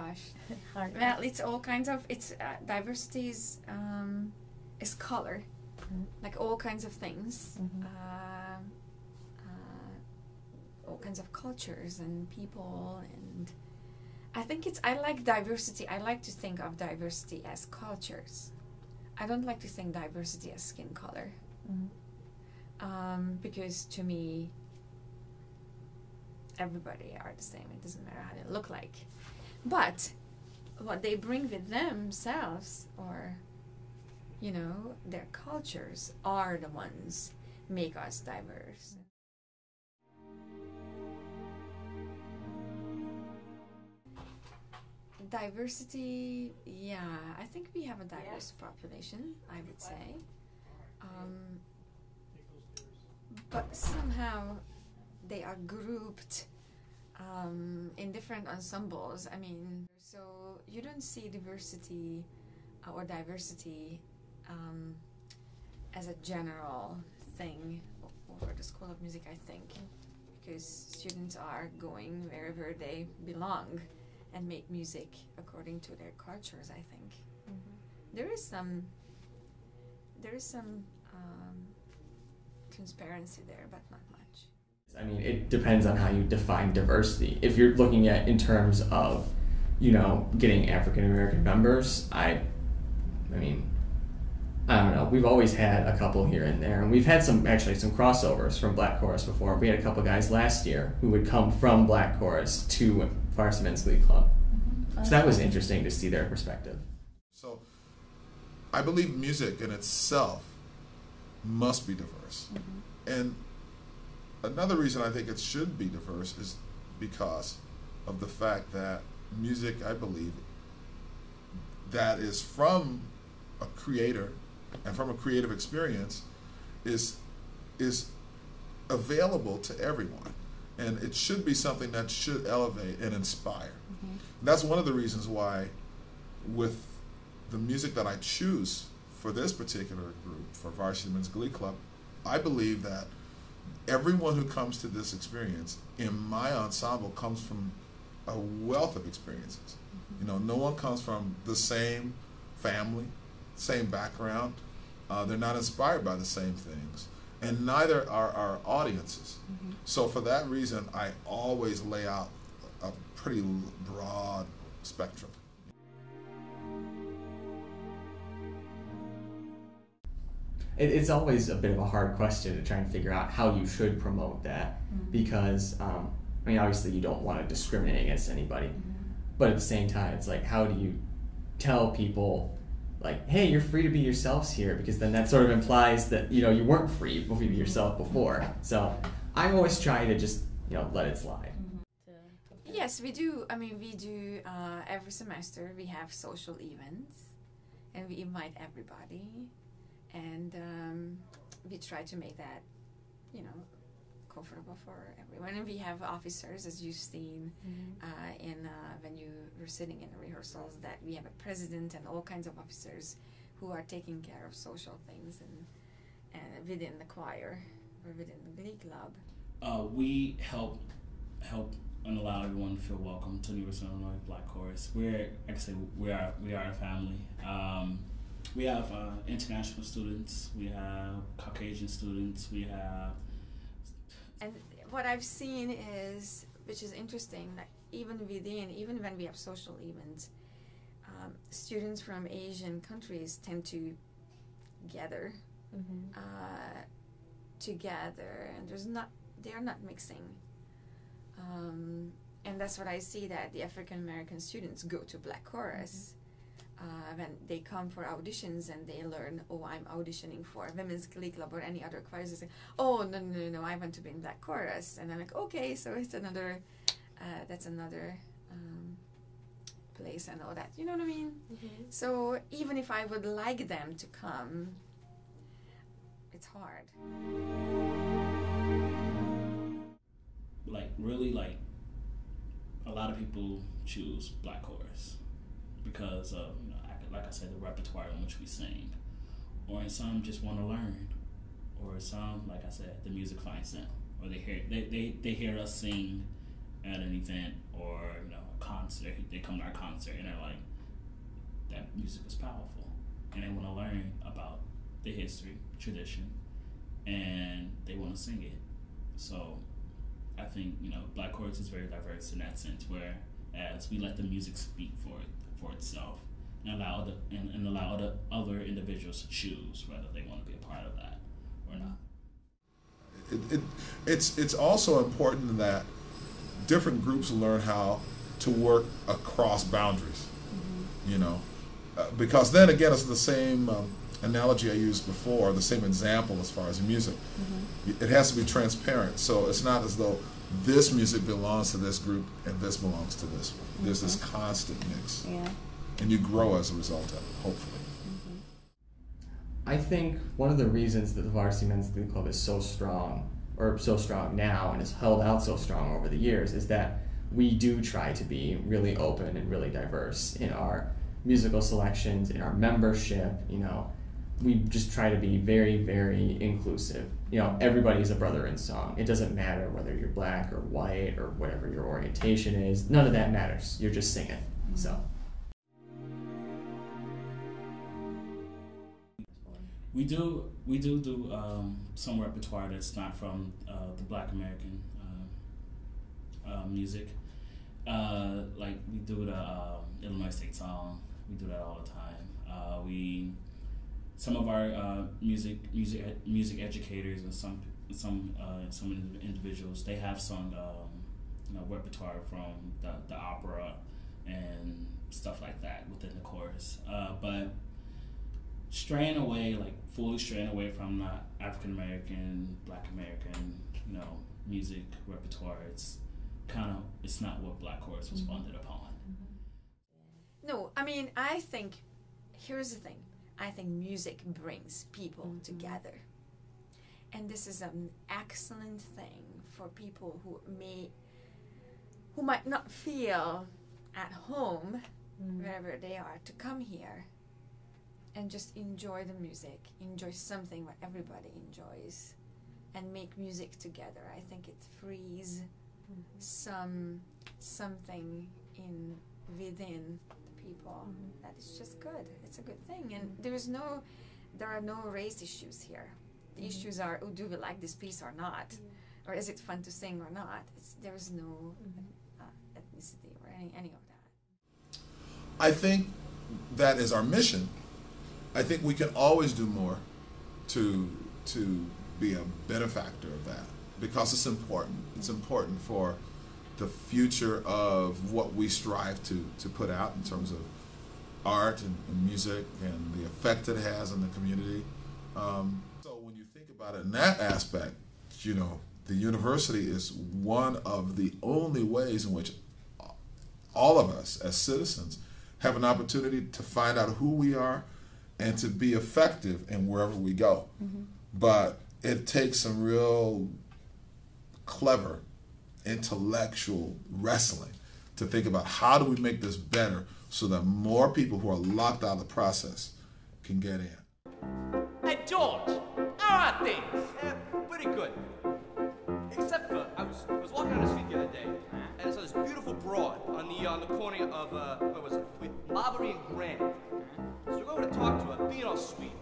gosh. Hard. Well, it's all kinds of, diversity is color, like all kinds of things, all kinds of cultures and people, and I like diversity. I like to think of diversity as cultures. I don't like to think diversity as skin color, because to me, everybody are the same. It doesn't matter how they look like, but what they bring with themselves, or their cultures, are the ones make us diverse. Diversity, yeah, I think we have a diverse population, I would say, but somehow they are grouped in different ensembles. I mean, so you don't see diversity or diversity as a general thing over the School of Music, I think, because students are going wherever they belong and make music according to their cultures, I think. There is some transparency there, but not much. I mean, it depends on how you define diversity. If you're looking at in terms of, getting African American members, I mean, I don't know. We've always had a couple here and there, and we've had some crossovers from Black Chorus before. We had a couple guys last year who would come from Black Chorus to Varsity Men's Glee Club. So that was interesting to see their perspective. So I believe music in itself must be diverse. And another reason I think it should be diverse is because of the fact that music, I believe, that is from a creator and from a creative experience is available to everyone. And it should be something that should elevate and inspire. And that's one of the reasons why, with the music that I choose for this particular group, for Varsity Men's Glee Club, I believe that everyone who comes to this experience in my ensemble comes from a wealth of experiences. No one comes from the same family, same background. They're not inspired by the same things, and neither are our audiences. So for that reason, I always lay out a pretty broad spectrum. It's always a bit of a hard question to try and figure out how you should promote that, because obviously you don't want to discriminate against anybody, but at the same time, it's like, how do you tell people, like, hey, you're free to be yourselves here, because then that sort of implies that you weren't free to be yourself before. So I always try to just let it slide. Yes, we do. I mean, we do every semester. We have social events, and we invite everybody, and we try to make that comfortable for everyone. And we have officers, as you've seen when you were sitting in the rehearsals, that we have a president and all kinds of officers who are taking care of social things and within the choir or within the Glee Club. We help and allow everyone to feel welcome to University of Illinois Black Chorus. We're, like I said, we are a family. We have international students. We have Caucasian students. We have. And what I've seen is, which is interesting, that even when we have social events, students from Asian countries tend to gather together, and they are not mixing. And that's what I see, that the African American students go to Black Chorus when they come for auditions, and they learn, oh, I'm auditioning for Women's Glee Club or any other choirs. They say, oh, no, I want to be in Black Chorus. And I'm like, okay, so it's another, that's another place and all that. You know what I mean? So even if I would like them to come, it's hard. Really, a lot of people choose Black Chorus because of, like I said, the repertoire in which we sing, or some just want to learn, or some, like I said, the music finds them, or they hear us sing at an event or a concert, they come to our concert and they're like, that music is powerful, and they want to learn about the history, tradition, and they want to sing it. So I think, you know, Black Chorus is very diverse in that sense, where as we let the music speak for itself, and allow other individuals to choose whether they want to be a part of that or not. It's also important that different groups learn how to work across boundaries, you know, because then again it's the same analogy I used before, the same example as far as music. It has to be transparent, so it's not as though this music belongs to this group and this belongs to this one. There's this constant mix, and you grow as a result of it, hopefully. I think one of the reasons that the Varsity Men's Glee Club is so strong, or so strong now and has held out so strong over the years, is that we do try to be really open and really diverse in our musical selections, in our membership. You know, we just try to be very, very inclusive. You know, everybody's a brother in song. It doesn't matter whether you're black or white or whatever your orientation is. None of that matters. You're just singing. So. We do some repertoire that's not from the Black American music. Like we do the Illinois State song. We do that all the time. Some of our music educators and some individuals, they have sung repertoire from the opera and stuff like that within the chorus. But fully straying away from the African American, Black American, music repertoire, it's not what Black Chorus was funded upon. No, I mean, I think, here's the thing. I think music brings people together. And this is an excellent thing for people who might not feel at home wherever they are, to come here and just enjoy the music, enjoy something what everybody enjoys, and make music together. I think it frees something within the people that is just good. It's a good thing, and there are no race issues here. The issues are, do we like this piece or not, or is it fun to sing or not? There is no ethnicity or any of that. I think that is our mission. I think we can always do more to be a benefactor of that, because it's important. It's important for the future of what we strive to put out in terms of art and music and the effect it has on the community. So when you think about it in that aspect, the university is one of the only ways in which all of us as citizens have an opportunity to find out who we are and to be effective in wherever we go. But it takes some real clever intellectual wrestling to think about how do we make this better so that more people who are locked out of the process can get in. Hey George, how are things? Yeah, pretty good. Except for I was walking on the street the other day and I saw this beautiful broad on the corner of what was it? With Marbury and Grand. So we go over to talk to her, being all sweet.